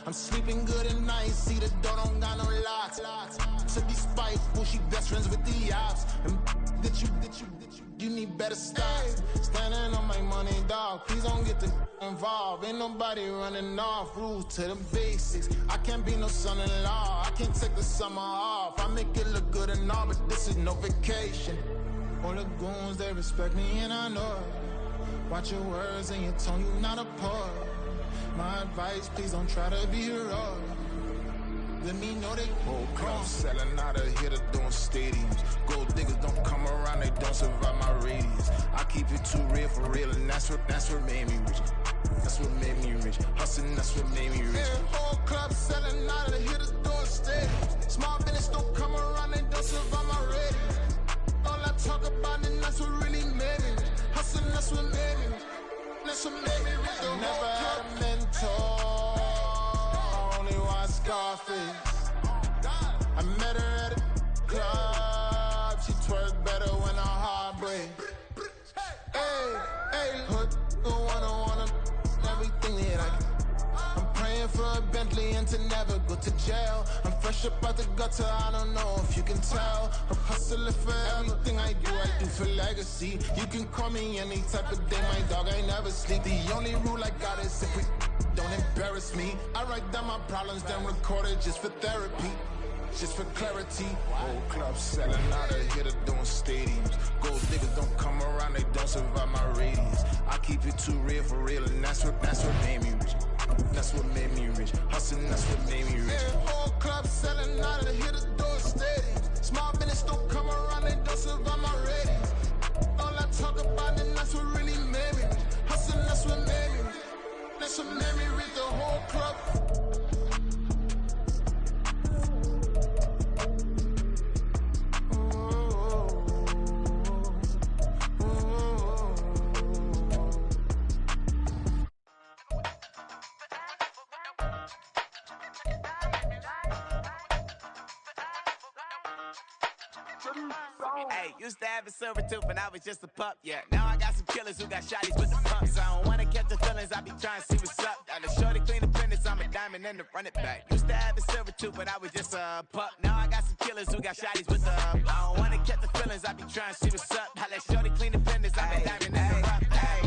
I'm sleeping good at night, see the door don't got no locks. To be spiteful, she best friends with the ops. And you need better stop. Standing on my money, dog. Please don't get the involved. Ain't nobody running off. Rules to the basics. I can't be no son-in-law. I can't take the summer off. I make it look good and all, but this is no vacation. All the goons, they respect me and I know it. Watch your words and your tone, you not a poet. My advice, please don't try to be heroic. Let me know they whole club selling out of here to doing stadiums. Gold diggers don't come around, they don't survive my radius. I keep it too real for real, and that's what made me rich. That's what made me rich. Hustling, that's what made me rich. Yeah, whole club selling out of here to doing stadiums. Small business don't come around, they don't survive my radius. All I talk about, and that's what really made me rich. Hustling, that's what made me rich. That's what made me rich. I never had a mentor. Scarface. I met her at a club. She twerk better when her heart breaks. Hey, hood, wanna everything that I can. I'm praying for a Bentley and to never go to jail. I'm fresh up out the gutter, I don't know if you can tell. I'm hustling for everything I do for legacy. You can call me any type of day, my dog, I never sleep. The only rule I got is if we don't embarrass me. I write down my problems, then record it just for therapy, just for clarity. Whole club selling out of here to doing stadiums. Gold diggers don't come around, they don't survive my radius. I keep it too real for real, and that's what made me rich. That's what made me rich. Hustling, that's what made me rich. Yeah, whole club selling out of here to doing stadiums. Small business don't come around, they don't survive my radius. All I talk about, and that's what really made me rich. Hustling, that's what made me rich. That's what made me read the whole club. Hey, used to have a silver tooth when I was just a pup, yeah. Now I got some killers who got shotties with the pumps. I don't wanna catch the feelings, I be trying to see what's up. Got a shorty clean the fitness, I'm a diamond and to run it back. Used to have a silver tooth when I was just a pup. Now I got some killers who got shotties with the I don't wanna catch the feelings, I be trying to see what's up. I let shorty clean the fitness, I'm a diamond and to run it back.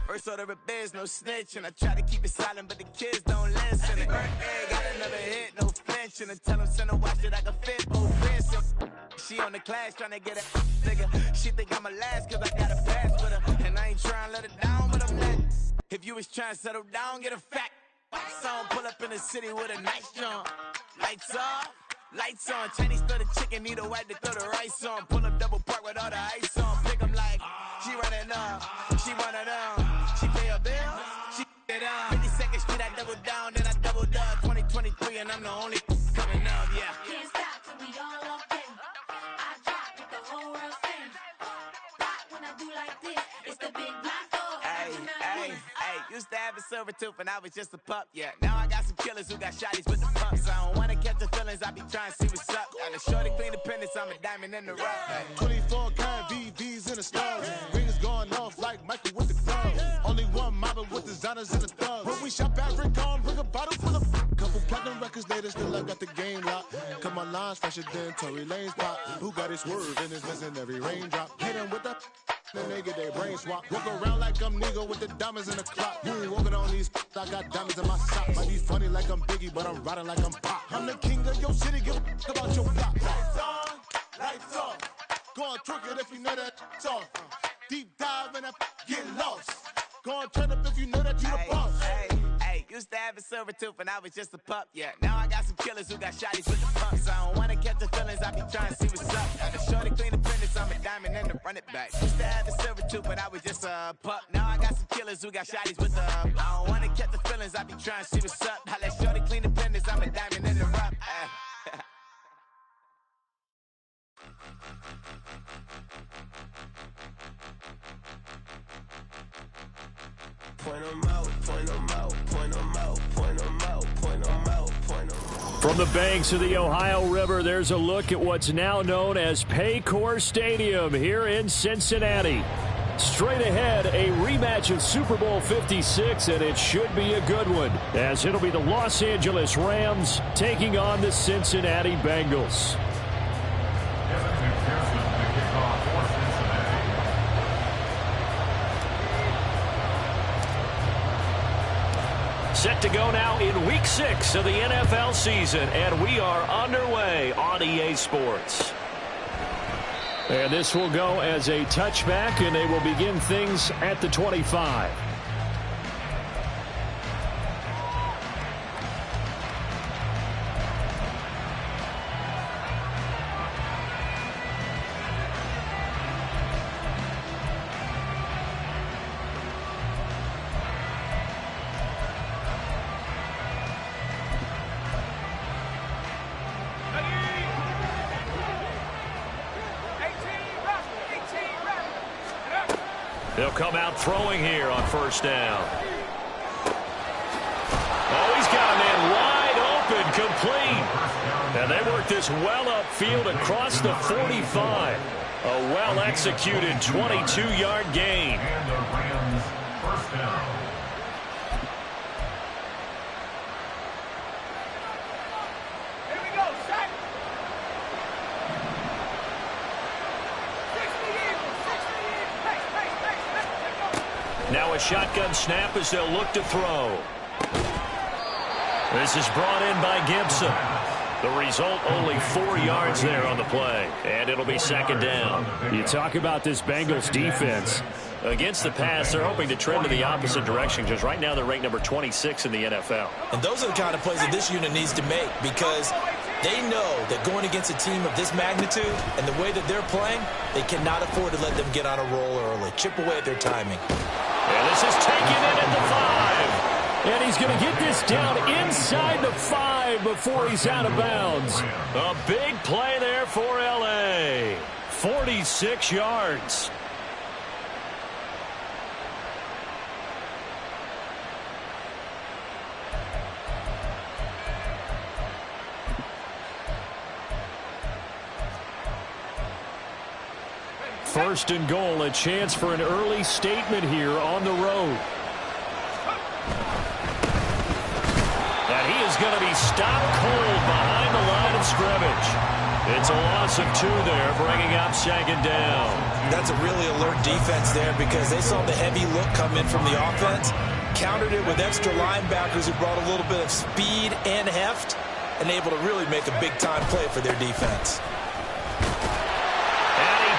First order of biz, no snitch, and I try to keep it silent, but the kids don't listen. And got another hit, no flinch, and I tell them send a watch that I can fit, oh fancy. She on the class tryna get a nigga. She think I'm a last cause I got a pass with her. And I ain't tryna let her down, but I'm not. If you was tryna settle down, get a fact. Song pull up in the city with a nice jump. Lights off, lights on. Chinese throw the chicken, need a wipe to throw the rice on. Pull up double park with all the ice on. Pick 'em like, she running up, she running down. She pay her bills, she it up. 52nd Street, I double down, then I doubled up. 2023 and I'm the only coming up, yeah. Can't stop till we all up in. I drop with the whole world sing. Pop when I do like this, it's the big black dog. Hey, used to have a silver tooth when I was just a pup, yeah. Now I got some killers who got shotties with the pumps. I don't wanna catch the feelings, I be trying to see what's up. Got a shorty clean the pendants, I'm a diamond in the rough. Hey. 24 karat VVs in the stars. Rings going off like Michael with the gloves. Only one model with designers in the thugs. When we shop at Rincon, bring a bottle full of couple platinum records later, still I got the game locked. Cut my lines fresher than Tory Lane's pop. Who got his swerve and is missing every raindrop. Hit him with the then they get their brain swap. Walk around like I'm nigga with the diamonds in the clock. You ain't walking on these, I got diamonds in my sock. Might be funny like I'm Biggie, but I'm riding like I'm Pop. I'm the king of your city, give a about your block. Lights on, lights off. Go on, trick it if you know that it's off. Deep dive and get lost. Go on, turn up if you know that you the boss. Used to have a silver tooth when I was just a pup, yeah. Now I got some killers who got shotties with the pumps. I don't wanna catch the feelings, I be trying to see what's up. Got a shorty clean the pendants, I'm a diamond and to run it back. Used to have a silver tooth when I was just a pup. Now I got some killers who got shotties with the I don't wanna catch the feelings, I be trying to see what's up. I let shorty clean the pendants, I'm a diamond in the rough. Point 'em out, point 'em out, point 'em out, point 'em out, point 'em out, point 'em out. From the banks of the Ohio River, there's a look at what's now known as Paycor Stadium here in Cincinnati. Straight ahead, a rematch of Super Bowl 56, and it should be a good one, as it'll be the Los Angeles Rams taking on the Cincinnati Bengals. Set to go now in Week 6 of the NFL season, and we are underway on EA Sports. And this will go as a touchback, and they will begin things at the 25. They'll come out throwing here on first down. Oh, he's got a man wide open, complete. And they work this well upfield across the 45. A well-executed 22-yard gain. And the Rams first down. Now a shotgun snap as they'll look to throw. This is brought in by Gibson. The result, only 4 yards there on the play. And it'll be second down. You talk about this Bengals defense. Against the pass, they're hoping to trend in the opposite direction because right now they're ranked number 26 in the NFL. And those are the kind of plays that this unit needs to make because they know that going against a team of this magnitude and the way that they're playing, they cannot afford to let them get on a roll early. Chip away at their timing. And this is taken in at the 5. And he's going to get this down inside the 5 before he's out of bounds. A big play there for L.A. 46 yards. First and goal, a chance for an early statement here on the road. And he is going to be stopped cold behind the line of scrimmage. It's a loss of 2 there, bringing up second down. That's a really alert defense there because they saw the heavy look come in from the offense, countered it with extra linebackers who brought a little bit of speed and heft, and able to really make a big-time play for their defense.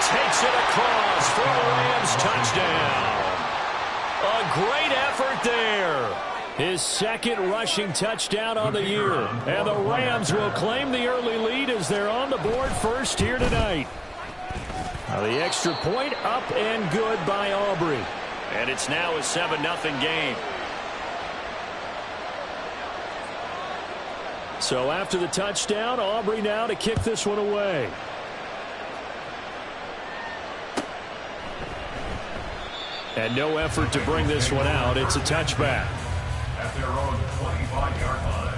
Takes it across for a Rams touchdown. A great effort there. His second rushing touchdown on the year. And the Rams will claim the early lead as they're on the board first here tonight. Now the extra point up and good by Aubrey. And it's now a 7-0 game. So after the touchdown, Aubrey now to kick this one away. And no effort to bring this one out. It's a touchback. At their own 25-yard line.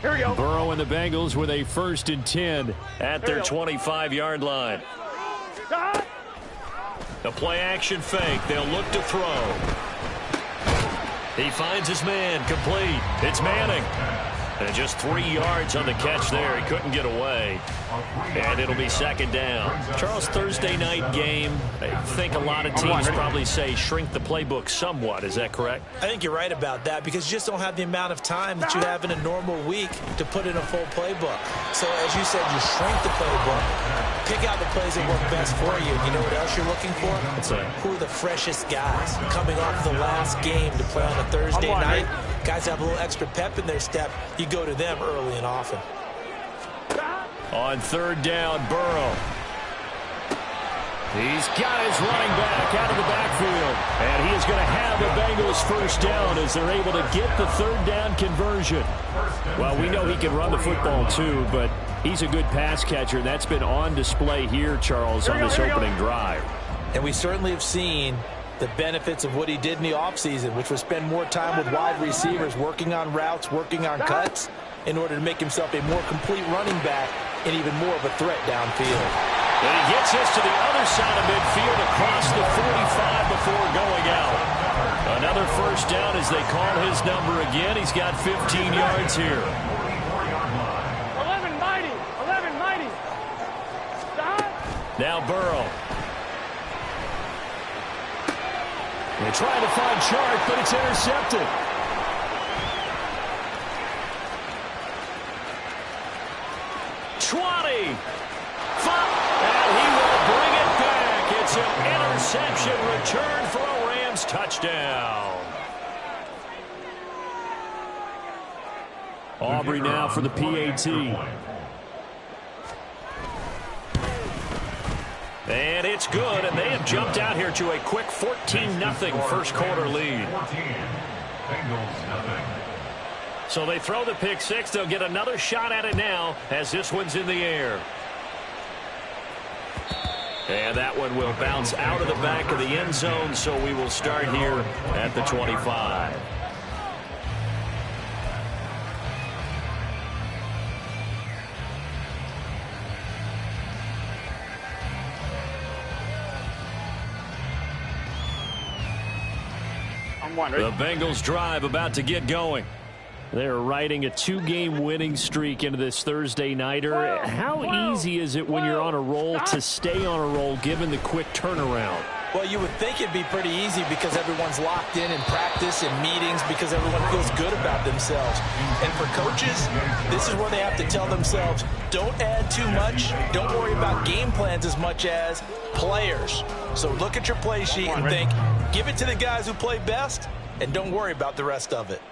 Here we go. Burrow and the Bengals with a 1st and 10 at their 25-yard line. The play-action fake. They'll look to throw. He finds his man. Complete. It's Manning. And just 3 yards on the catch there. He couldn't get away. And it'll be second down. Charles, Thursday night game. I think a lot of teams probably say shrink the playbook somewhat. Is that correct? I think you're right about that because you just don't have the amount of time that you have in a normal week to put in a full playbook. So, as you said, you shrink the playbook. Pick out the plays that work best for you. You know what else you're looking for? Who are the freshest guys coming off the last game to play on a Thursday night? Guys have a little extra pep in their step. You go to them early and often. On third down, Burrow. He's got his running back out of the backfield. And he is going to have the Bengals first down as they're able to get the third down conversion. Well, we know he can run the football too, but he's a good pass catcher. That's been on display here, Charles, on this opening drive. And we certainly have seen the benefits of what he did in the offseason, which was spend more time with wide receivers, working on routes, working on cuts, in order to make himself a more complete running back and even more of a threat downfield. And he gets us to the other side of midfield across the 45 before going out. Another first down as they call his number again. He's got 15 yards here. 11 mighty. Stop. Now Burrow. They try to find Chark, but it's intercepted. And he will bring it back. It's an interception return for a Rams touchdown. Aubrey now for the PAT. And it's good, and they have jumped out here to a quick 14-0 first quarter lead. So they throw the pick six. They'll get another shot at it now as this one's in the air. And that one will bounce out of the back of the end zone, so we will start here at the 25. The Bengals drive about to get going. They're riding a 2-game winning streak into this Thursday nighter. How easy is it when you're on a roll to stay on a roll given the quick turnaround? Well, you would think it'd be pretty easy because everyone's locked in practice and meetings because everyone feels good about themselves. And for coaches, this is where they have to tell themselves, don't add too much. Don't worry about game plans as much as players. So look at your play sheet and think, give it to the guys who play best and don't worry about the rest of it.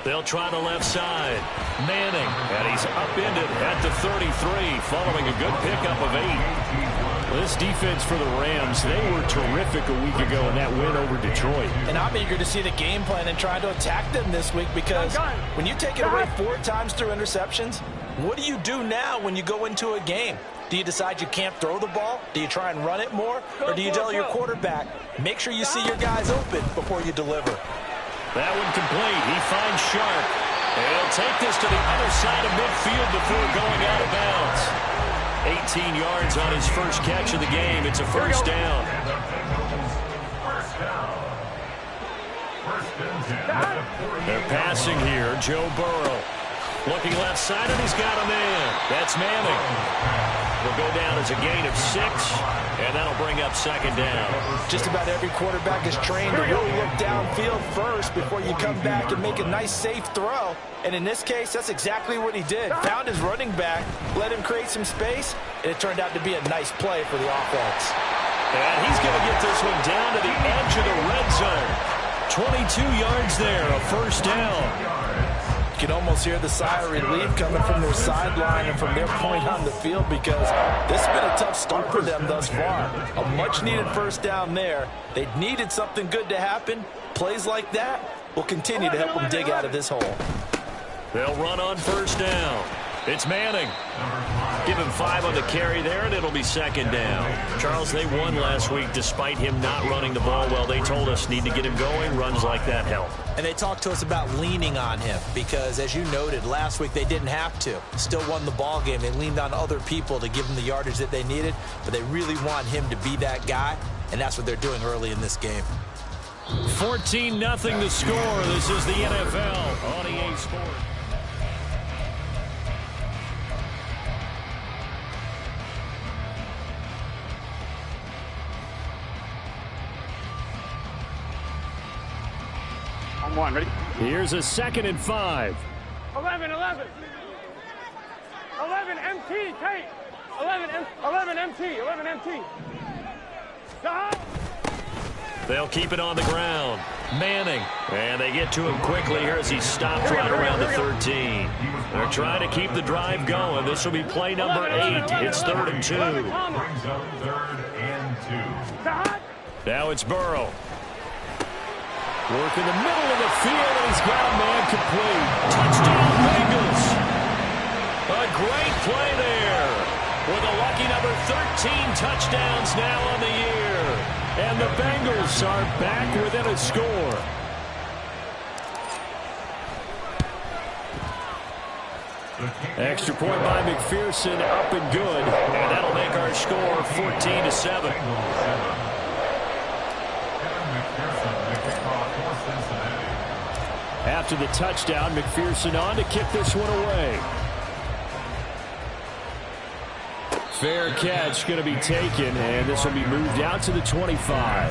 They'll try the left side. Manning, and he's upended at the 33 following a good pickup of 8. This defense for the Rams, they were terrific a week ago in that win over Detroit. And I'm eager to see the game plan and try to attack them this week because when you take it away 4 times through interceptions, what do you do now when you go into a game? Do you decide you can't throw the ball? Do you try and run it more? Or do you tell your quarterback, make sure you see your guys open before you deliver? That one complete. He finds Sharp. And he'll take this to the other side of midfield before going out of bounds. 18 yards on his first catch of the game. It's a first down. They're passing here. Joe Burrow. Looking left side, and he's got a man. That's Manning. Will go down as a gain of 6, and that'll bring up second down. Just about every quarterback is trained to really look downfield first before you come back and make a nice, safe throw. And in this case, that's exactly what he did. Found his running back, let him create some space, and it turned out to be a nice play for the offense. And he's going to get this one down to the edge of the red zone. 22 yards there, a first down. You can almost hear the sigh of relief coming from their sideline and from their point on the field because this has been a tough start for them thus far. A much-needed first down there. They needed something good to happen. Plays like that will continue to help them dig out of this hole. They'll run on first down. It's Manning. Give him 5 on the carry there, and it'll be second down. Charles, they won last week despite him not running the ball well. They told us need to get him going. Runs like that help. And they talked to us about leaning on him because, as you noted, last week they didn't have to. Still won the ball game. They leaned on other people to give them the yardage that they needed, but they really want him to be that guy, and that's what they're doing early in this game. 14-0 the score. This is the NFL on EA Sports. One, ready? Here's a 2nd and 5. 11 MT, Tate. 11 MT. Stop. They'll keep it on the ground. Manning. And they get to him quickly here as he stopped right around the 13. They're trying to keep the drive going. This will be play number 8. It's 3rd and 2. Brings up 3rd and 2. Now it's Burrow. Work in the middle of the field, and he's got a man complete. Touchdown, Bengals. A great play there. With a lucky number 13 touchdowns now on the year. And the Bengals are back within a score. Extra point by McPherson, up and good. And that'll make our score 14-7. After the touchdown, McPherson on to kick this one away. Fair catch going to be taken, and this will be moved out to the 25.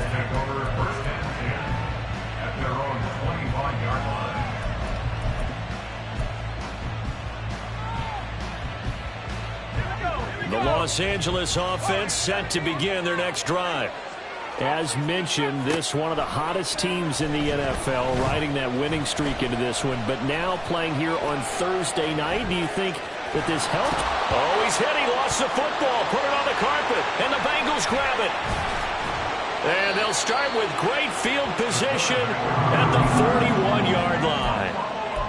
The Los Angeles offense set to begin their next drive. As mentioned, this one of the hottest teams in the NFL, riding that winning streak into this one, but now playing here on Thursday night. Do you think that this helped? Oh, he's hit. He lost the football. Put it on the carpet, and the Bengals grab it. And they'll start with great field position at the 41-yard line.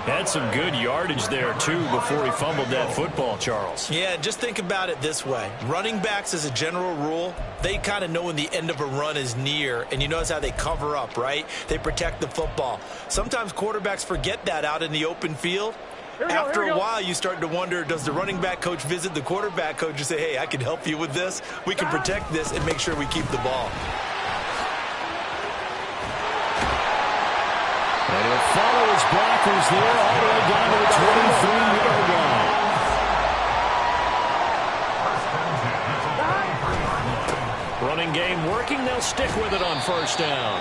Had some good yardage there, too, before he fumbled that football, Charles. Yeah, just think about it this way. Running backs, as a general rule, they kind of know when the end of a run is near, and you notice how they cover up, right? They protect the football. Sometimes quarterbacks forget that out in the open field. After a while, you start to wonder, does the running back coach visit the quarterback coach and say, hey, I can help you with this? We can protect this and make sure we keep the ball. And he'll follow his blockers there all the way down to the 23-yard line. Running game working. They'll stick with it on first down.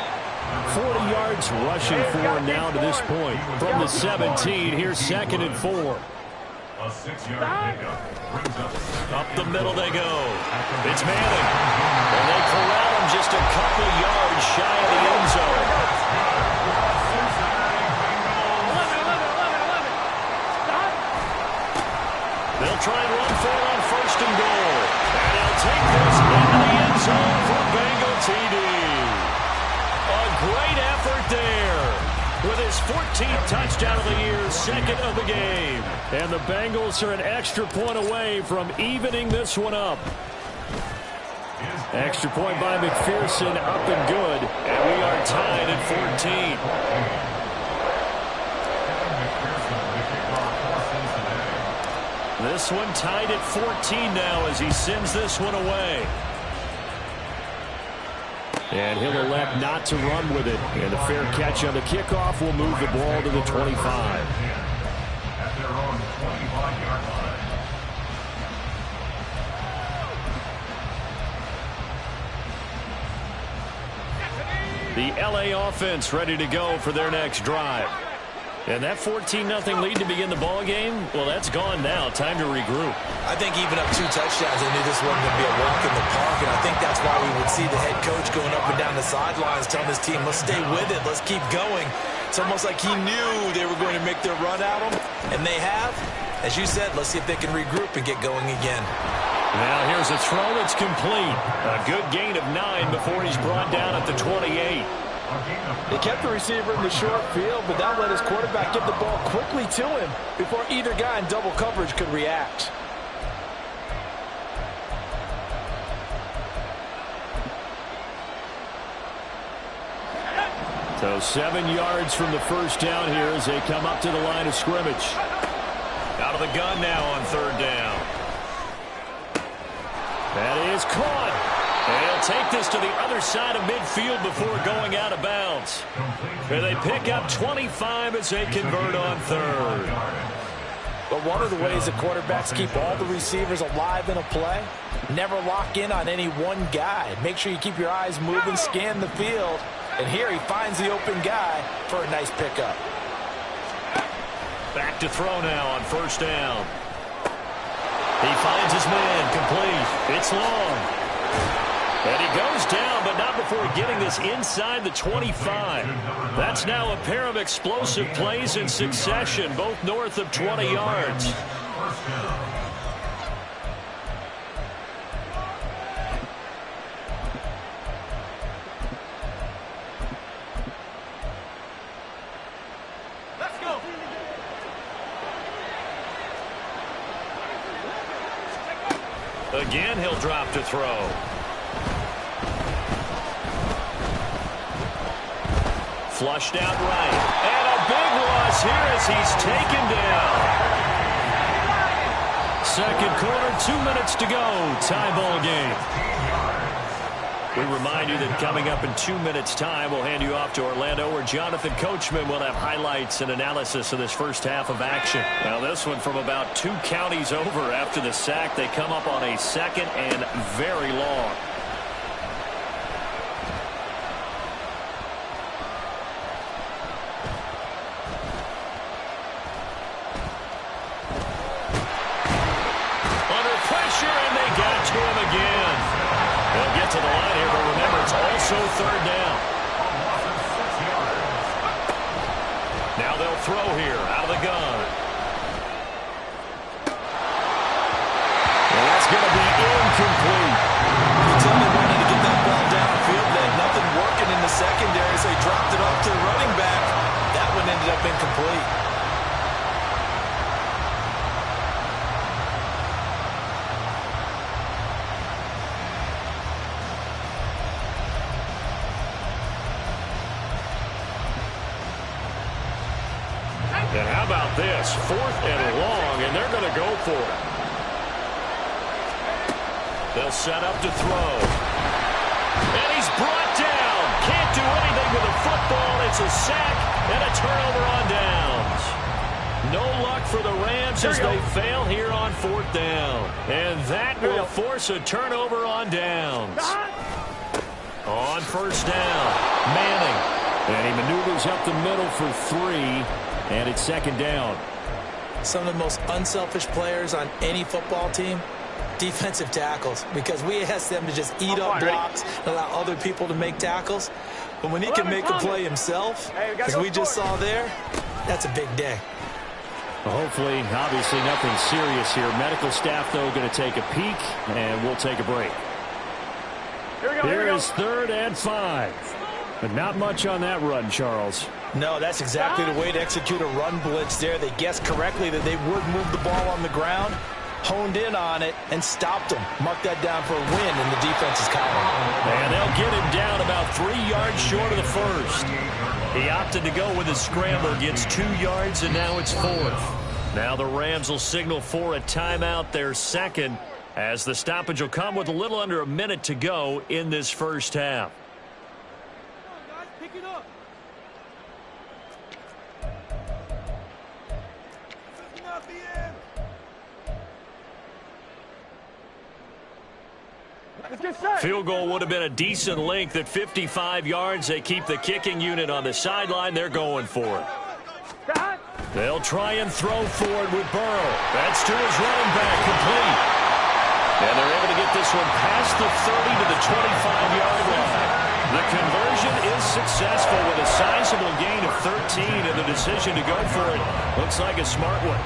40 yards rushing for him now to this point. From the 17, here's 2nd and 4. A 6-yard pickup brings up Up the middle they go. It's Manning. And they corral him just a couple yards shy of the end zone. They'll try and run for it on 1st and goal. And he'll take this into the end zone for Bengal TD. A great effort there. With his 14th touchdown of the year, 2nd of the game. And the Bengals are an extra point away from evening this one up. Extra point by McPherson, up and good. And we are tied at 14. This one tied at 14 now as he sends this one away. And he'll elect not to run with it. And the fair catch on the kickoff will move the ball to the 25. At their own 25-yard line. The LA offense ready to go for their next drive. And that 14-0 lead to begin the ball game, well, that's gone now. Time to regroup. I think even up 2 touchdowns, they knew this wasn't going to be a walk in the park, and I think that's why we would see the head coach going up and down the sidelines telling his team, let's stay with it, let's keep going. It's almost like he knew they were going to make their run at him, and they have. As you said, let's see if they can regroup and get going again. Now here's a throw that's complete. A good gain of 9 before he's brought down at the 28. He kept the receiver in the short field, but that let his quarterback get the ball quickly to him before either guy in double coverage could react. So 7 yards from the first down here as they come up to the line of scrimmage. Out of the gun now on 3rd down. That is caught. And he'll take this to the other side of midfield before going out of bounds. And they pick up 25 as they convert on 3rd. But one of the ways that quarterbacks keep all the receivers alive in a play, never lock in on any one guy. Make sure you keep your eyes moving, scan the field. And here he finds the open guy for a nice pickup. Back to throw now on 1st down. He finds his man complete. It's long. And he goes down, but not before getting this inside the 25. That's now a pair of explosive plays in succession, both north of 20 yards. First down. Again, he'll drop to throw. Flushed out right. And a big loss here as he's taken down. Second quarter, 2 minutes to go. Tie ball game. We remind you that coming up in 2 minutes' time, we'll hand you off to Orlando, where Jonathan Coachman will have highlights and analysis of this first half of action. Now, this one from about 2 counties over after the sack. They come up on a second and very long. Under pressure, and they got to him again. They'll get to the line here, but remember, it's also third down. Now they'll throw here out of the gun. And that's going to be incomplete. You tell me wanted to get that ball downfield. They had nothing working in the secondary, so he dropped it off to the running back. That one ended up incomplete. And how about this? 4th and long, and they're going to go for it. They'll set up to throw. And he's brought down. Can't do anything with a football. It's a sack and a turnover on downs. No luck for the Rams as they fail here on 4th down. And that will force a turnover on downs. On first down, Manning. And he maneuvers up the middle for 3. And it's second down. Some of the most unselfish players on any football team, defensive tackles, because we ask them to just eat up blocks and allow other people to make tackles. But when he can make a play himself, as we just saw there, that's a big day. Well, hopefully, obviously, nothing serious here. Medical staff, though, going to take a peek, and we'll take a break. Here is 3rd and 5. But not much on that run, Charles. No, that's exactly the way to execute a run blitz there. They guessed correctly that they would move the ball on the ground, honed in on it, and stopped them. Mark that down for a win in the defense's column. And they'll get him down about 3 yards short of the first. He opted to go with a scramble, gets 2 yards, and now it's 4th. Now the Rams will signal for a timeout, their second, as the stoppage will come with a little under a minute to go in this first half. Field goal would have been a decent length at 55 yards. They keep the kicking unit on the sideline. They're going for it. They'll try and throw forward with Burrow. That's to his running back, complete. And they're able to get this one past the 30 to the 25-yard line. The conversion is successful with a sizable gain of 13, and the decision to go for it looks like a smart one.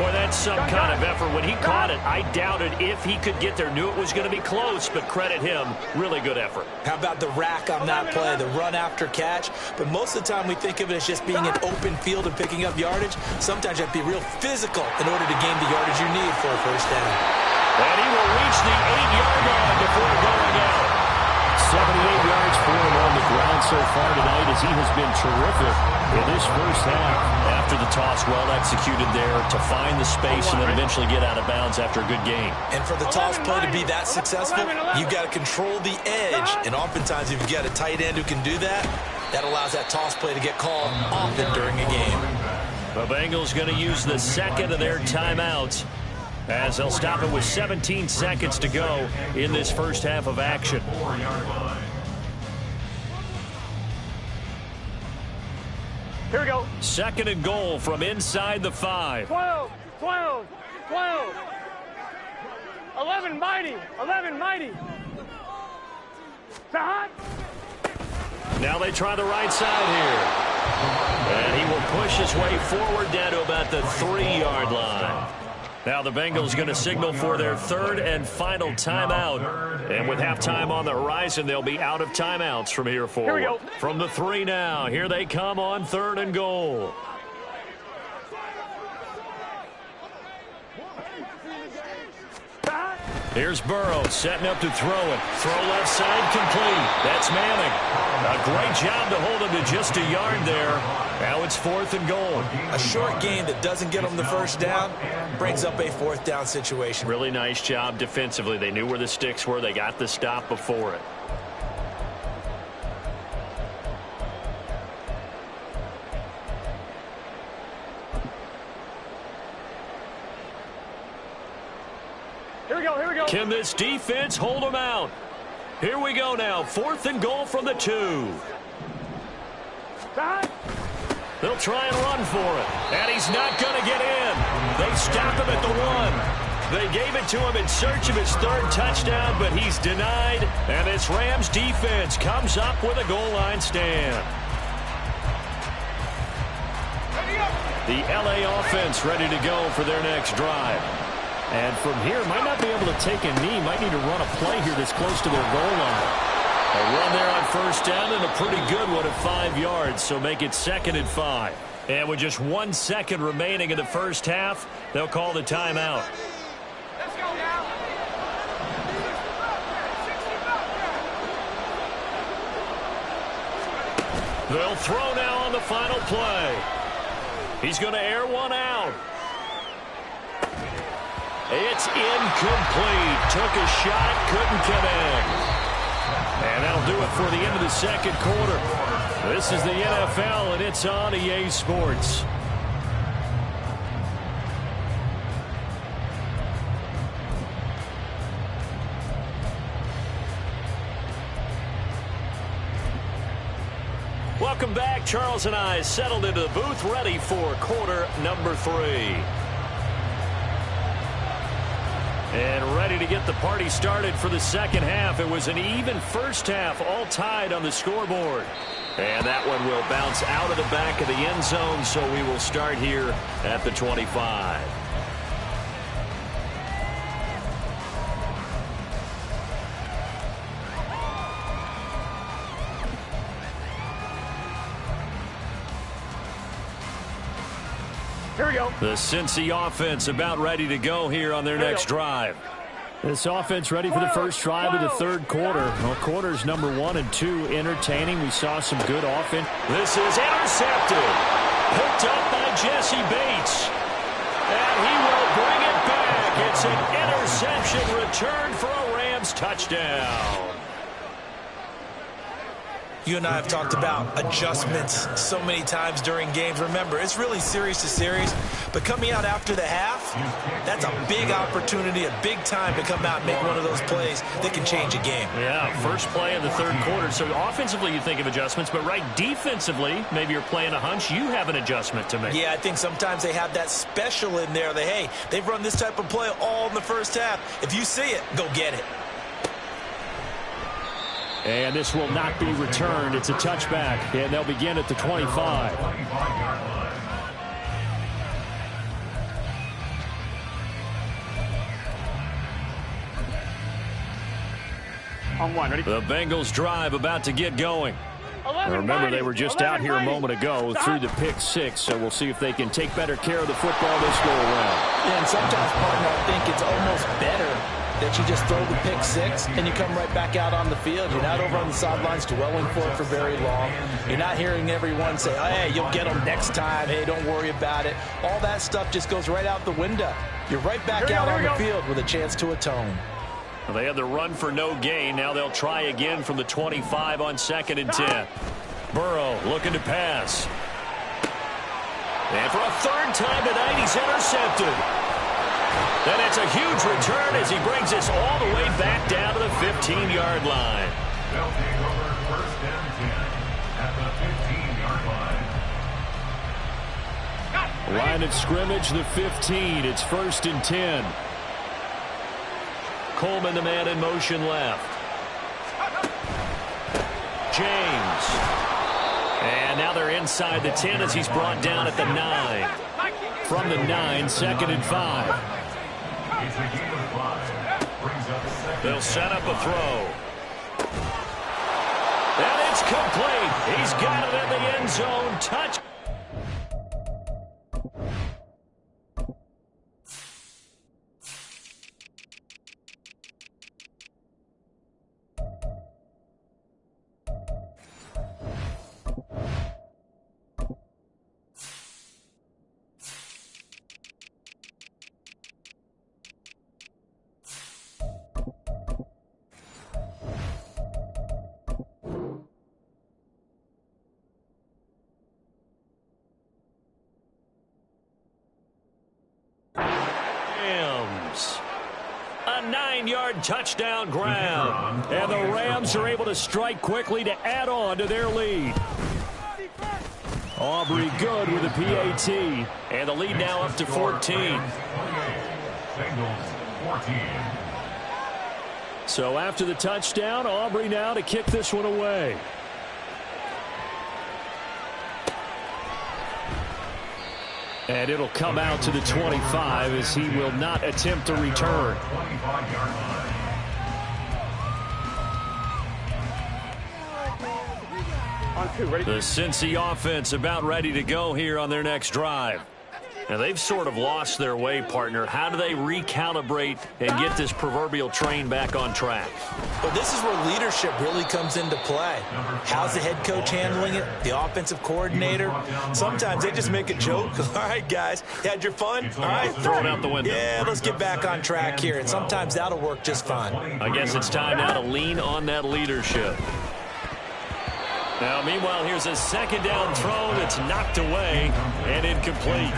Boy, that's some kind of effort. When he caught it, I doubted if he could get there. Knew it was going to be close, but credit him. Really good effort. How about the rack on that play, the run after catch? But most of the time we think of it as just being an open field and picking up yardage. Sometimes you have to be real physical in order to gain the yardage you need for a first down. And he will reach the 8-yard line before going out. 78 yards for him on the ground so far tonight as he has been terrific in this first half. After the toss, well executed there to find the space and then eventually get out of bounds after a good game. And for the toss play to be that successful, you've got to control the edge. And oftentimes if you've got a tight end who can do that, that allows that toss play to get called often during a game. The Bengals going to use the second of their timeouts as they'll stop it with 17 seconds to go in this first half of action. Here we go. Second and goal from inside the 5. 12, 12, 12. 11 mighty, 11 mighty. Hot. Now they try the right side here. And he will push his way forward down to about the 3-yard line. Now the Bengals going to signal for their third and final timeout. And with halftime on the horizon, they'll be out of timeouts from here forward. Here we go. From the 3 now. Here they come on 3rd and goal. Here's Burrow setting up to throw it. Throw left side complete. That's Manning. A great job to hold him to just a yard there. Now it's 4th and goal. A short game that doesn't get them the first down brings up a 4th down situation. Really nice job defensively. They knew where the sticks were. They got the stop before it. Here we go, here we go. Can this defense hold them out? Here we go now. 4th and goal from the 2. They'll try and run for it. And he's not going to get in. They stop him at the 1. They gave it to him in search of his 3rd touchdown, but he's denied. And this Rams defense comes up with a goal line stand. The LA offense ready to go for their next drive. And from here, might not be able to take a knee. Might need to run a play here that's close to their goal line. A run there on 1st down and a pretty good one at 5 yards. So make it 2nd and 5. And with just 1 second remaining in the first half, they'll call the timeout. Let's go now. They'll throw now on the final play. He's going to air one out. It's incomplete. Took a shot, couldn't connect. And that'll do it for the end of the 2nd quarter. This is the NFL, and it's on EA Sports. Welcome back. Charles and I settled into the booth, ready for quarter number 3. And ready to get the party started for the 2nd half. It was an even first half, all tied on the scoreboard. And that one will bounce out of the back of the end zone, so we will start here at the 25. Here we go. The Cincy offense about ready to go here on their next drive. This offense ready for the first drive of the 3rd quarter. Well, quarters number 1 and 2 entertaining. We saw some good offense. This is intercepted. Picked up by Jesse Bates. And he will bring it back. It's an interception return for a Rams touchdown. You and I have talked about adjustments so many times during games. Remember, it's really series to series. But coming out after the half, that's a big opportunity, a big time to come out and make one of those plays that can change a game. Yeah, first play of the 3rd quarter. So offensively you think of adjustments, but right defensively, maybe you're playing a hunch. You have an adjustment to make. Yeah, I think sometimes they have that special in there that, hey, they've run this type of play all in the first half. If you see it, go get it. And this will not be returned. It's a touchback, and they'll begin at the 25. On 1, ready? The Bengals drive about to get going. Remember, they were just out here a moment ago through the pick 6, so we'll see if they can take better care of the football this go around. Yeah, and sometimes, partner, I think it's almost better that you just throw the pick 6 and you come right back out on the field. You're not over on the sidelines dwelling for it for very long. You're not hearing everyone say, oh, hey, you'll get them next time. Hey, don't worry about it. All that stuff just goes right out the window. You're right back out on the field with a chance to atone. Well, they had the run for no gain. Now they'll try again from the 25 on 2nd and 10. Burrow looking to pass. And for a 3rd time tonight, he's intercepted. And it's a huge return as he brings us all the way back down to the 15-yard line. They'll take over 1st and 10 at the 15-yard line. Line of scrimmage, the 15. It's 1st and 10. Coleman, the man in motion left. James. inside the 10 as he's brought down at the 9. From the 9, 2nd and 5. They'll set up a throw. And it's complete. He's got it in the end zone. Touch. A 9-yard touchdown grab. And the Rams are able to strike quickly to add on to their lead. Aubrey good with a PAT. And the lead now up to 14. So after the touchdown, Aubrey now to kick this one away. And it'll come out to the 25 as he will not attempt to return. The Cincy offense about ready to go here on their next drive. Now they've sort of lost their way, partner. How do they recalibrate and get this proverbial train back on track? Well, this is where leadership really comes into play. How's the head coach handling it? The offensive coordinator? Sometimes they just make a joke. All right, guys, you had your fun? All right, throw it out the window. Yeah, let's get back on track here. And sometimes that'll work just fine. I guess it's time now to lean on that leadership. Now, meanwhile, here's a second down throw that's knocked away and incomplete.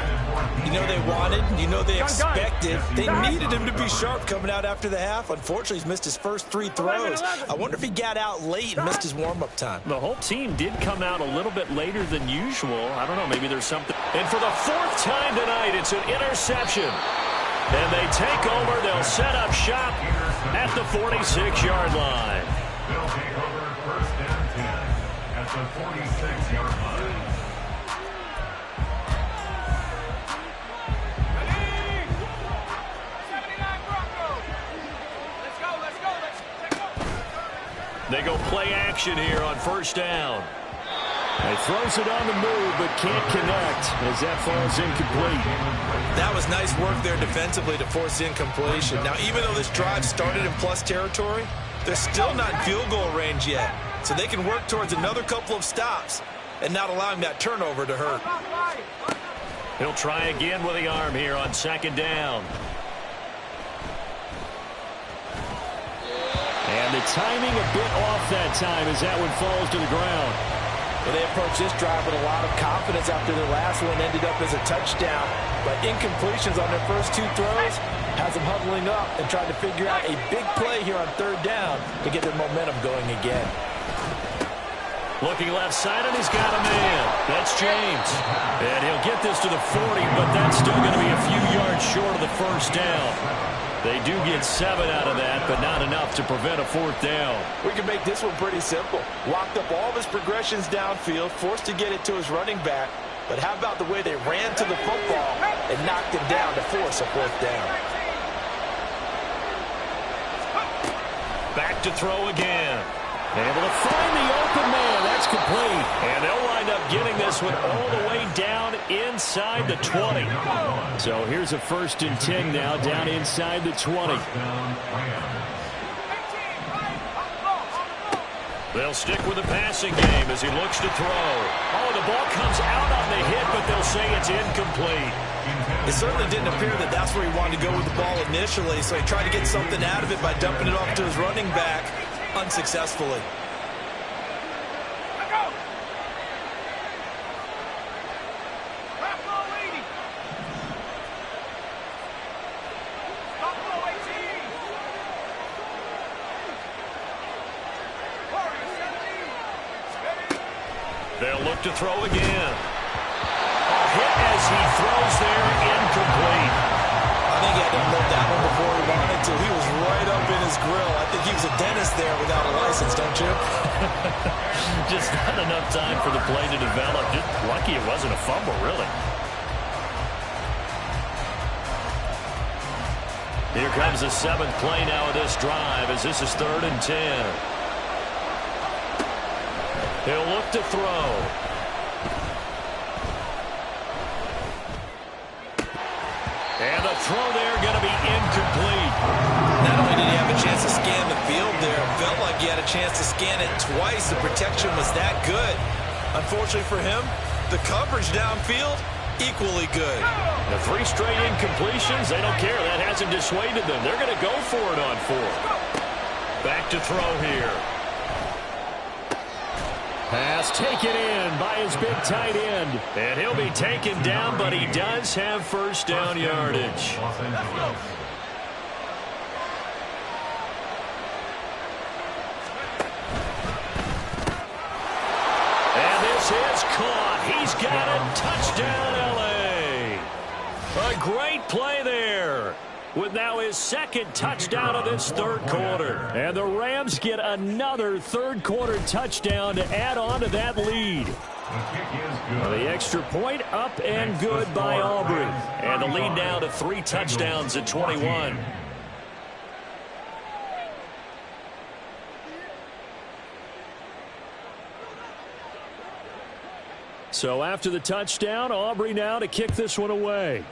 You know they wanted, you know they expected. They needed him to be sharp coming out after the half. Unfortunately, he's missed his first 3 throws. I wonder if he got out late and missed his warm-up time. The whole team did come out a little bit later than usual. I don't know, maybe there's something. And for the 4th time tonight, it's an interception. And they take over. They'll set up shop at the 46-yard line. They'll take over first and 10 at the 46-yard line. They go play action here on first down. He throws it on the move but can't connect as that falls incomplete. That was nice work there defensively to force incompletion. Now, even though this drive started in plus territory, they're still not in field goal range yet. So they can work towards another couple of stops and not allowing that turnover to hurt. He'll try again with the arm here on second down. And the timing a bit off that time as that one falls to the ground. Well, they approached this drive with a lot of confidence after their last one ended up as a touchdown. But incompletions on their first 2 throws has them huddling up and trying to figure out a big play here on third down to get their momentum going again. Looking left side, and he's got a man. That's James. And he'll get this to the 40, but that's still going to be a few yards short of the first down. They do get 7 out of that, but not enough to prevent a 4th down. We can make this one pretty simple. Locked up all of his progressions downfield, forced to get it to his running back. But how about the way they ran to the football and knocked him down to force a 4th down? Back to throw again. Able to find the open man. That's complete. And they'll wind up getting this one all the way down inside the 20. So here's a 1st and 10 now down inside the 20. They'll stick with the passing game as he looks to throw. Oh, the ball comes out on the hit, but they'll say it's incomplete. It certainly didn't appear that that's where he wanted to go with the ball initially, so he tried to get something out of it by dumping it off to his running back unsuccessfully. They'll look to throw again. A hit as he throws there, incomplete. I think he had to unload that one before he wanted to. He was right up in his grill. I think he was a dentist there without a license, don't you? Just not enough time for the play to develop. Just lucky it wasn't a fumble, really. Here comes the 7th play now of this drive as this is 3rd and 10. He'll look to throw. And the throw there going to be incomplete. Not only did he have a chance to scan the field there, it felt like he had a chance to scan it twice. The protection was that good. Unfortunately for him, the coverage downfield, equally good. The 3 straight incompletions, they don't care. That hasn't dissuaded them. They're going to go for it on 4th. Back to throw here. Pass taken in by his big tight end. And he'll be taken down, but he does have first down yardage. And this is caught. He's got it. Touchdown, L.A. A great play there, with now his 2nd touchdown of this 3rd quarter. And the Rams get another 3rd quarter touchdown to add on to that lead. The extra point up and good by Aubrey. And the lead now to 3 touchdowns at 21. So after the touchdown, Aubrey now to kick this one away.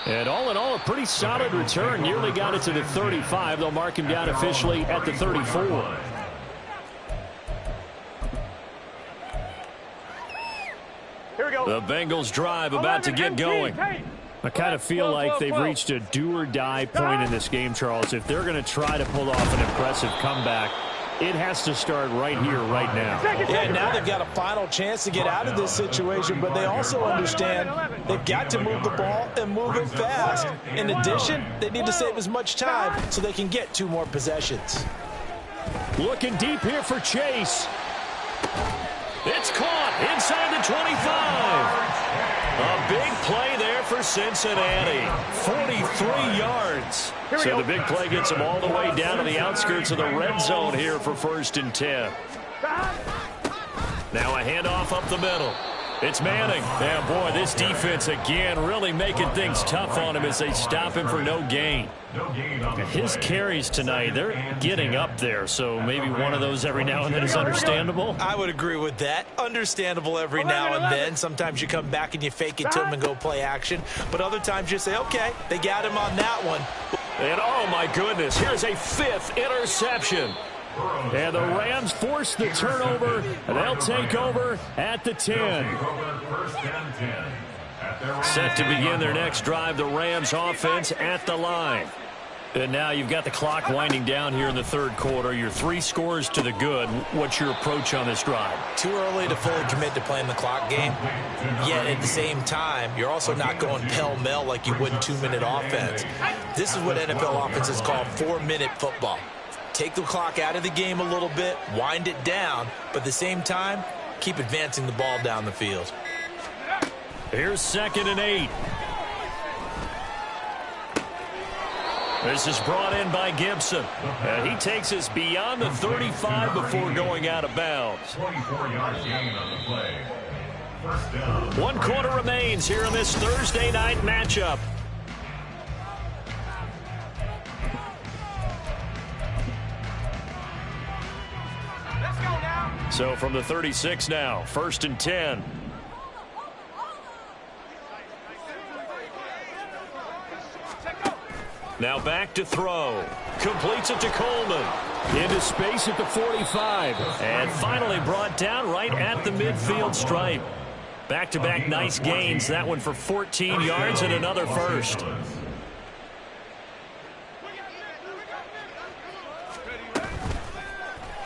And all in all, a pretty solid return. Nearly got it to the 35. They'll mark him down officially at the 34. Here we go. The Bengals drive about to get going. I kind of feel like they've reached a do-or-die point in this game, Charles. If they're going to try to pull off an impressive comeback, it has to start right here, right now. Yeah, now they've got a final chance to get out of this situation, but they also understand they've got to move the ball and move it fast. In addition, they need to save as much time so they can get 2 more possessions. Looking deep here for Chase. It's caught inside the 25. A big play there for Cincinnati. 43 yards. So the big play gets them all the way down to the outskirts of the red zone here for 1st and 10. Now a handoff up the middle. It's Manning. And boy, this defense again really making things tough on him as they stop him for no gain. His carries tonight, they're getting up there, so maybe one of those every now and then is understandable. I would agree with that. Understandable every now and then. Sometimes you come back and you fake it to him and go play action. But other times you say, okay, they got him on that one. And oh my goodness, here's a 5th interception. And the Rams force the turnover, and they'll take over at the 10. Set to begin their next drive, the Rams offense at the line. And now you've got the clock winding down here in the 3rd quarter. Your 3 scores to the good. What's your approach on this drive? Too early to fully commit to playing the clock game. Yet at the same time, you're also not going pell-mell like you would in 2-minute offense. This is what NFL offenses call 4-minute football. Take the clock out of the game a little bit, wind it down, but at the same time, keep advancing the ball down the field. Here's 2nd and 8. This is brought in by Gibson. And he takes us beyond the 35 before going out of bounds. 24-yard gain on the play. First down. 1 quarter remains here in this Thursday night matchup. Let's go now. So from the 36 now, 1st and 10. Now back to throw. Completes it to Coleman. Into space at the 45. And finally brought down right at the midfield stripe. Back-to-back nice gains. That one for 14 yards and another first.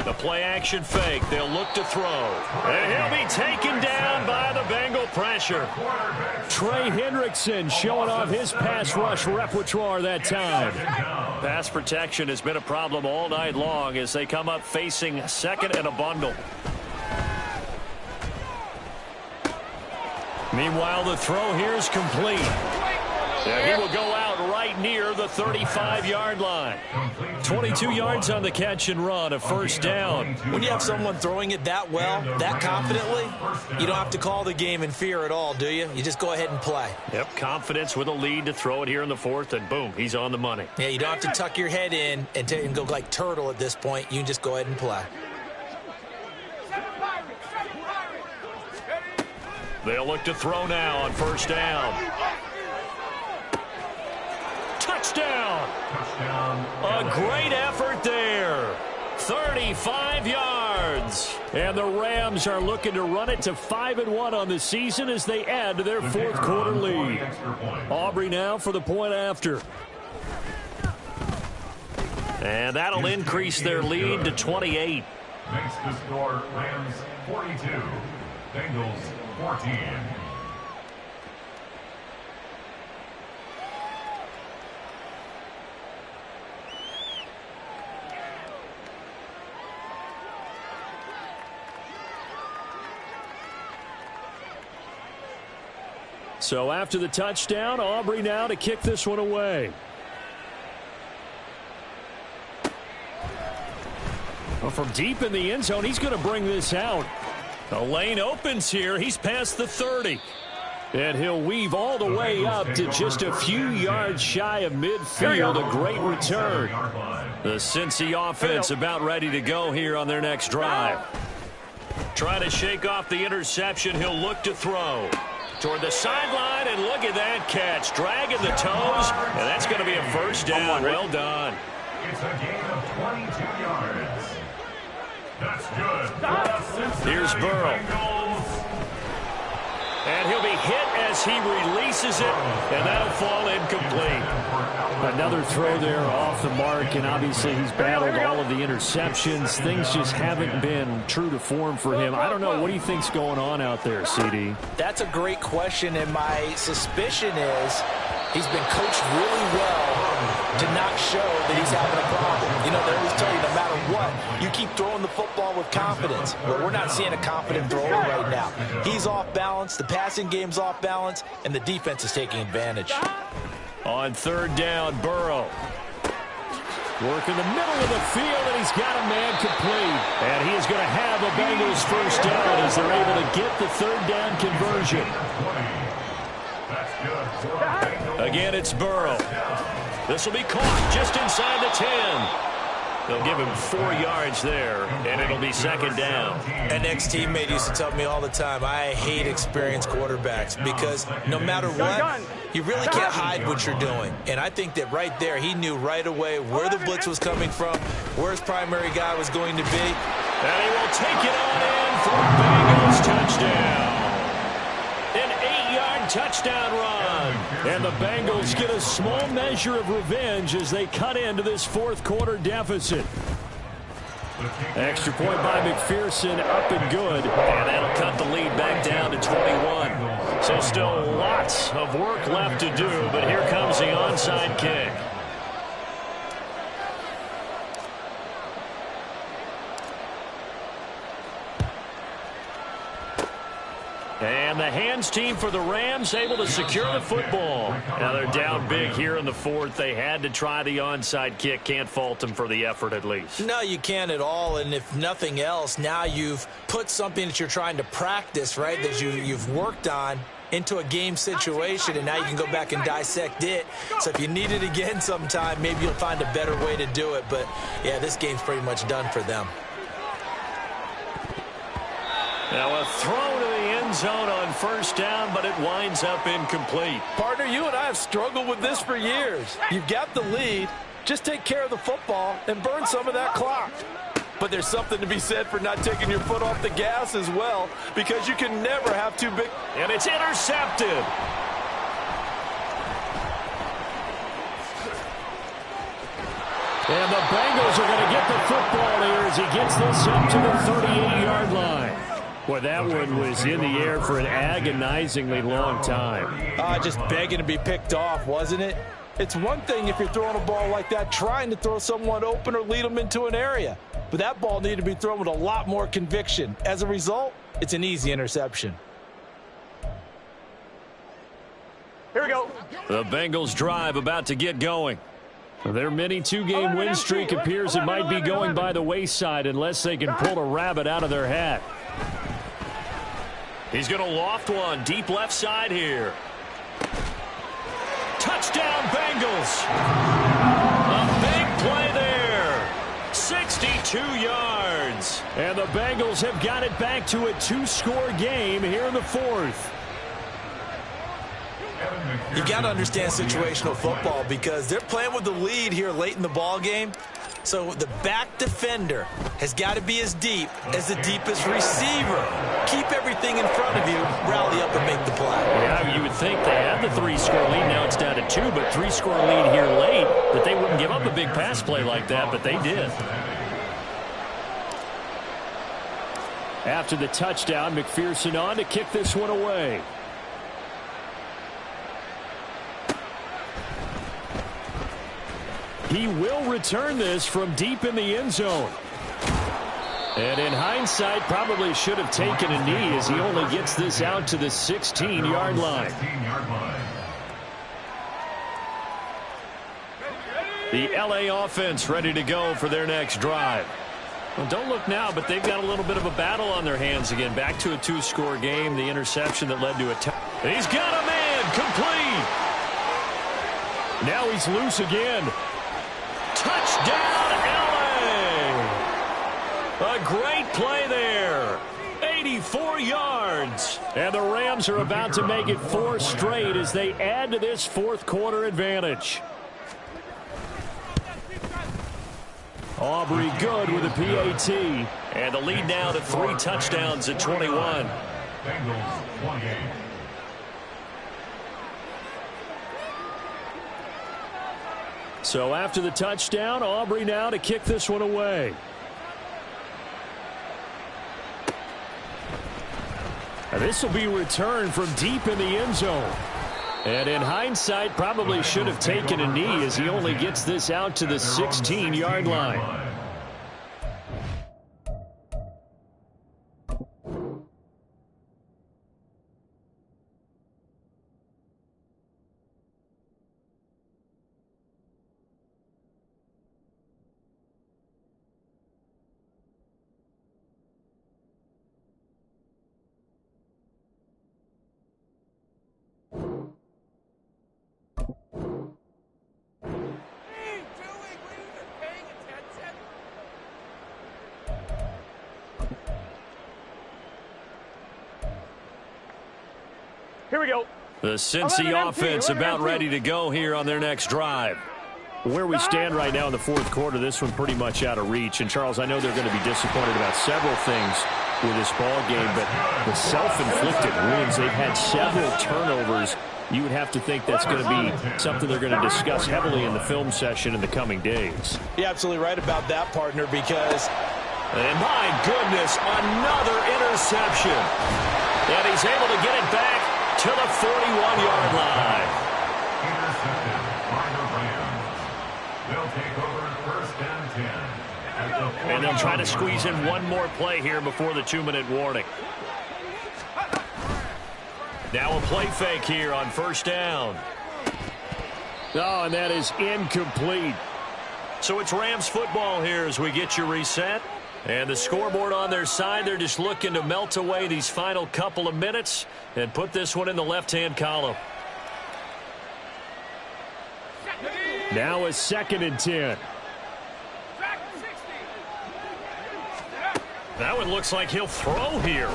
The play-action fake. They'll look to throw. And he'll be taken down by the Bengal pressure. Trey Hendrickson showing off his pass rush repertoire that time. Pass protection has been a problem all night long as they come up facing 2nd and a bundle. Meanwhile, the throw here is complete. And he will go out right right near the 35-yard line. 22 yards on the catch and run, a first down. When you have someone throwing it that well, that confidently, you don't have to call the game in fear at all, do you? You just go ahead and play. Yep, confidence with a lead to throw it here in the fourth, and boom, he's on the money. Yeah, you don't have to tuck your head in and go like turtle at this point. You can just go ahead and play. They'll look to throw now on first down. Touchdown! A great effort there. 35 yards. And the Rams are looking to run it to 5-1 on the season as they add to their fourth quarter lead. Aubrey now for the point after. And that'll increase their lead to 28. Makes the score Rams 42, Bengals 14. So after the touchdown, Aubrey now to kick this one away. Well, from deep in the end zone, he's going to bring this out. The lane opens here. He's past the 30. And he'll weave all the way up to just a few yards shy of midfield. A great return. The Cincy offense about ready to go here on their next drive. Trying to shake off the interception. He'll look to throw. Toward the sideline, and look at that catch. Dragging the toes, and that's going to be a first down. Well done. It's a gain of 22 yards. That's good. Here's Burrow. And he'll be hit as he releases it, and that'll fall incomplete. Another throw there off the mark, and obviously he's battled all of the interceptions. Things just haven't been true to form for him. I don't know. What do you think's going on out there, CD? That's a great question, and my suspicion is he's been coached really well to not show that he's having a problem. You know, they always tell you no matter what, you keep throwing the football with confidence. But we're not seeing a confident thrower right now. He's off balance, the passing game's off balance, and the defense is taking advantage. On third down, Burrow. Work in the middle of the field, and he's got a man complete. And he is going to have a Bengals first down as they're able to get the third down conversion. Again, it's Burrow. This will be caught just inside the 10. They'll give him 4 yards there, and it'll be second down. An ex-teammate used to tell me all the time, I hate experienced quarterbacks because no matter what, you really can't hide what you're doing. And I think that right there, he knew right away where the blitz was coming from, where his primary guy was going to be. And he will take it on in for a Bengals touchdown. An 8-yard touchdown run. And the Bengals get a small measure of revenge as they cut into this fourth quarter deficit. Extra point by McPherson, up and good. And that'll cut the lead back down to 21. So still lots of work left to do, but here comes the onside kick. And the hands team for the Rams able to secure the football. Now they're down big here in the fourth. They had to try the onside kick. Can't fault them for the effort at least. No, you can't at all. And if nothing else, now you've put something that you're trying to practice, right, that you've worked on into a game situation, and now you can go back and dissect it. So if you need it again sometime, maybe you'll find a better way to do it. But, yeah, this game's pretty much done for them. Now a throw to the end zone on first down, but it winds up incomplete. Partner, you and I have struggled with this for years. You've got the lead. Just take care of the football and burn some of that clock. But there's something to be said for not taking your foot off the gas as well, because you can never have too big. And it's intercepted. And the Bengals are going to get the football here as he gets this up to the 38-yard line. Boy, that one was in the air for an agonizingly long time. Just begging to be picked off, wasn't it? It's one thing if you're throwing a ball like that, trying to throw someone open or lead them into an area. But that ball needed to be thrown with a lot more conviction. As a result, it's an easy interception. Here we go. The Bengals drive about to get going. Their mini two-game win streak appears it might be going by the wayside unless they can pull a rabbit out of their hat. He's going to loft one deep left side here. Touchdown, Bengals. A big play there. 62 yards. And the Bengals have got it back to a 2-score game here in the fourth. You got to understand situational football because they're playing with the lead here late in the ball game. So the back defender has got to be as deep as the deepest receiver. Keep everything in front of you, rally up and make the play. Yeah, you would think they had the 3-score lead. Now it's down to 2, but 3-score lead here late, that they wouldn't give up a big pass play like that, but they did. After the touchdown, McPherson on to kick this one away. He will return this from deep in the end zone. And in hindsight, probably should have taken a knee as he only gets this out to the 16-yard line. The LA offense ready to go for their next drive. Well, don't look now, but they've got a little bit of a battle on their hands again. Back to a 2-score game, the interception that led to a touchdown. He's got a man, complete. Now he's loose again. Touchdown, LA! A great play there. 84 yards. And the Rams are about to make it 4 straight as they add to this fourth-quarter advantage. Aubrey good with a PAT. And the lead now to 3 touchdowns at 21. Bengals 28. So after the touchdown, Aubrey now to kick this one away. And this will be returned from deep in the end zone. And in hindsight, probably should have taken a knee as he only gets this out to the 16-yard line. Here we go. The Cincy offense about ready to go here on their next drive. Where we stand right now in the fourth quarter, this one pretty much out of reach. And, Charles, I know they're going to be disappointed about several things with this ball game, but the self-inflicted wounds, they've had several turnovers. You would have to think that's going to be something they're going to discuss heavily in the film session in the coming days. You're absolutely right about that, partner, because... And, my goodness, another interception. And he's able to get it back to the 41-yard line. Intercepted by the Rams. They'll take over first and 10. And they'll try to squeeze in one more play here before the 2-minute warning. Now a play fake here on first down. Oh, and that is incomplete. So it's Rams football here as we get you reset. And the scoreboard on their side, they're just looking to melt away these final couple of minutes and put this one in the left-hand column. Now a 2nd and 10. That one looks like he'll throw here.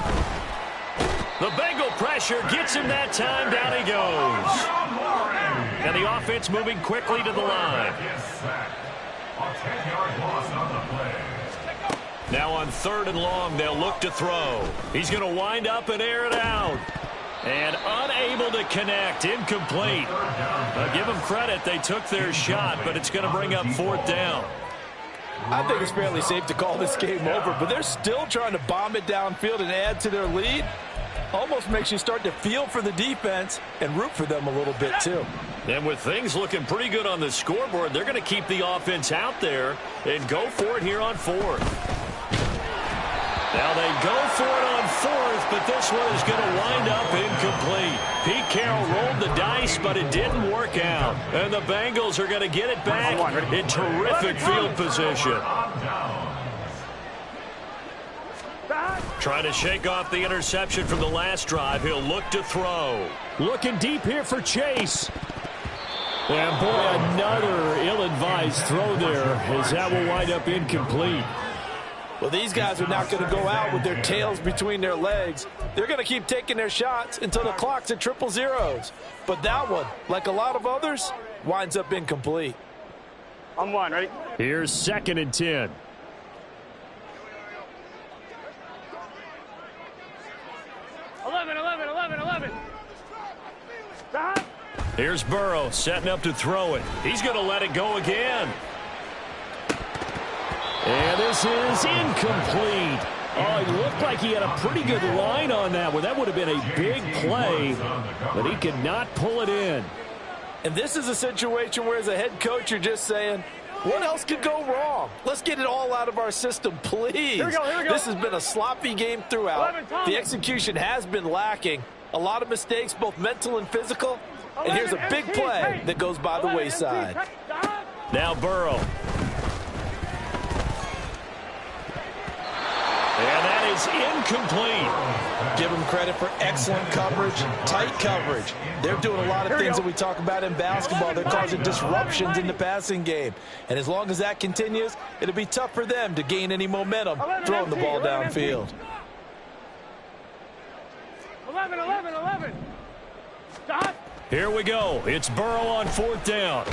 The Bengal pressure gets him that time. Down he goes. And the offense moving quickly to the line. A 10-yard loss on the play. Now on 3rd and long, they'll look to throw. He's going to wind up and air it out. And unable to connect. Incomplete. Give them credit. They took their shot, but it's going to bring up 4th down. I think it's fairly safe to call this game over, but they're still trying to bomb it downfield and add to their lead. Almost makes you start to feel for the defense and root for them a little bit, too. And with things looking pretty good on the scoreboard, they're going to keep the offense out there and go for it here on 4th. Now they go for it on fourth, but this one is going to wind up incomplete. Pete Carroll rolled the dice, but it didn't work out. And the Bengals are going to get it back in terrific field position. Trying to shake off the interception from the last drive. He'll look to throw. Looking deep here for Chase. And boy, another ill-advised throw there, as that will wind up incomplete. Well, these guys are not going to go out with their tails between their legs. They're going to keep taking their shots until the clock's at 000. But that one, like a lot of others, winds up incomplete. On one, ready? Here's 2nd and 10. Here's Burrow setting up to throw it. He's going to let it go again. And this is incomplete. Oh, he looked like he had a pretty good line on that one. That would have been a big play, but he could not pull it in. And this is a situation where, as a head coach, you're just saying, what else could go wrong? Let's get it all out of our system, please. Here we go. This has been a sloppy game throughout. The execution has been lacking. A lot of mistakes, both mental and physical. And here's a big play that goes by the wayside. Now Burrow. And that is incomplete. Give them credit for excellent coverage, tight coverage. They're doing a lot of things that we talk about in basketball. They're causing disruptions in the passing game. And as long as that continues, it'll be tough for them to gain any momentum throwing the ball downfield. 11. Stop. Here we go. It's Burrow on 4th down.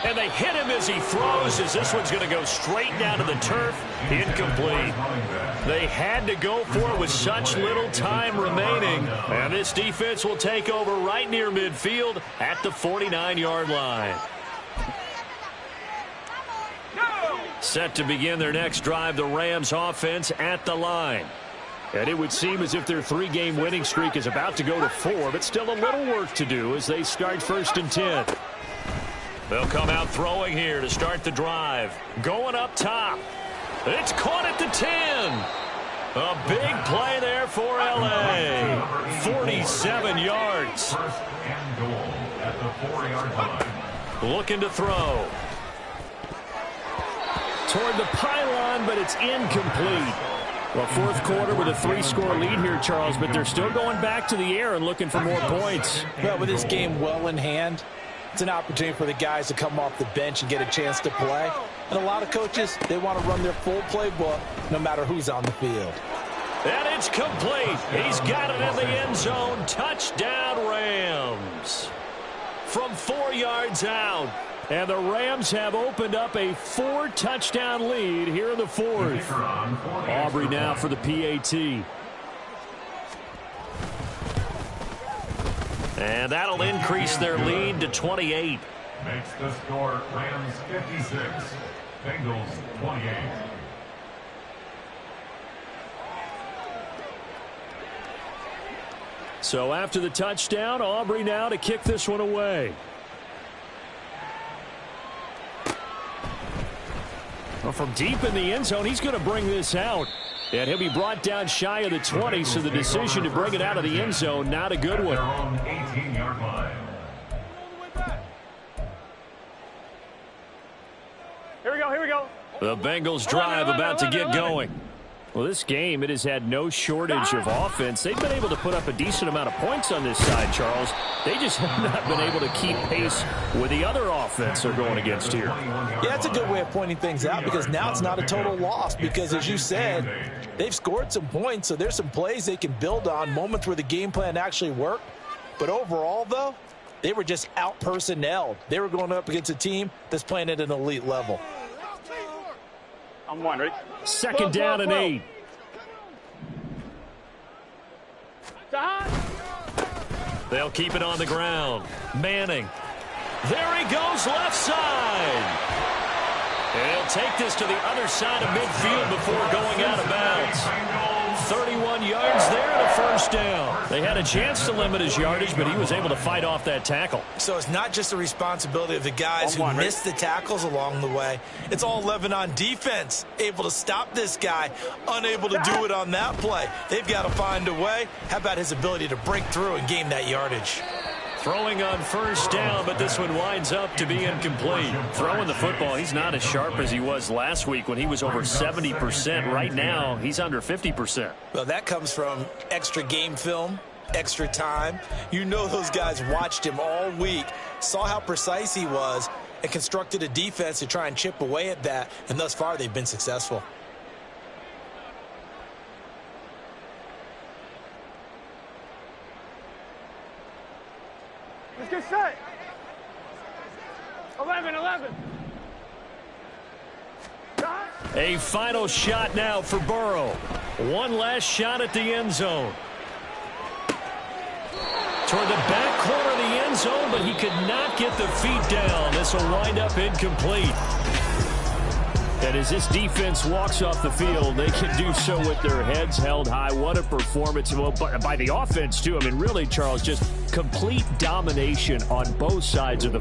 And they hit him as he throws, as this one's going to go straight down to the turf. Incomplete. They had to go for it with such little time remaining. And this defense will take over right near midfield at the 49-yard line. Set to begin their next drive, the Rams offense at the line. And it would seem as if their 3-game winning streak is about to go to 4, but still a little work to do as they start 1st and 10. They'll come out throwing here to start the drive. Going up top. It's caught at the 10. A big play there for L.A. 47 yards. 1st and goal at the 4-yard line. Looking to throw. Toward the pylon, but it's incomplete. Well, 4th quarter with a 3-score lead here, Charles, but they're still going back to the air and looking for more points. Well, with this game well in hand, it's an opportunity for the guys to come off the bench and get a chance to play. And a lot of coaches, they want to run their full playbook no matter who's on the field. And it's complete. He's got it in the end zone. Touchdown, Rams. From 4 yards out. And the Rams have opened up a 4-touchdown lead here in the 4th. Aubrey now for the PAT. And that'll increase their lead to 28. Makes the score Rams 56, Bengals 28. So after the touchdown, Aubrey now to kick this one away. Well, from deep in the end zone, he's going to bring this out. And he'll be brought down shy of the 20, so the decision to bring it out of the end zone, not a good one. 18-yard line. Here we go. The Bengals drive about to get going. Well, this game, it has had no shortage of offense. They've been able to put up a decent amount of points on this side, Charles. They just have not been able to keep pace with the other offense they're going against here. Yeah, that's a good way of pointing things out because now it's not a total loss because, as you said, they've scored some points, so there's some plays they can build on, moments where the game plan actually worked. But overall, though, they were just out-personnelled. They were going up against a team that's playing at an elite level. I'm one, ready? 2nd down and 8. They'll keep it on the ground. Manning. There he goes left side. He'll They'll take this to the other side of midfield before going out of bounds. 31 yards there and a first down. They had a chance to limit his yardage, but he was able to fight off that tackle. So it's not just the responsibility of the guys who missed the tackles along the way. It's all 11 on defense, able to stop this guy, unable to do it on that play. They've got to find a way. How about his ability to break through and gain that yardage? Throwing on first down, but this one winds up to be incomplete. Throwing the football, he's not as sharp as he was last week when he was over 70%. Right now, he's under 50%. Well, that comes from extra game film, extra time. You know those guys watched him all week, saw how precise he was, and constructed a defense to try and chip away at that, and thus far they've been successful. Let's get set. 11. A final shot now for Burrow. One last shot at the end zone. Toward the back corner of the end zone, but he could not get the feet down. This will wind up incomplete. And as this defense walks off the field, they can do so with their heads held high. What a performance by the offense, too. I mean, really, Charles, just complete domination on both sides of the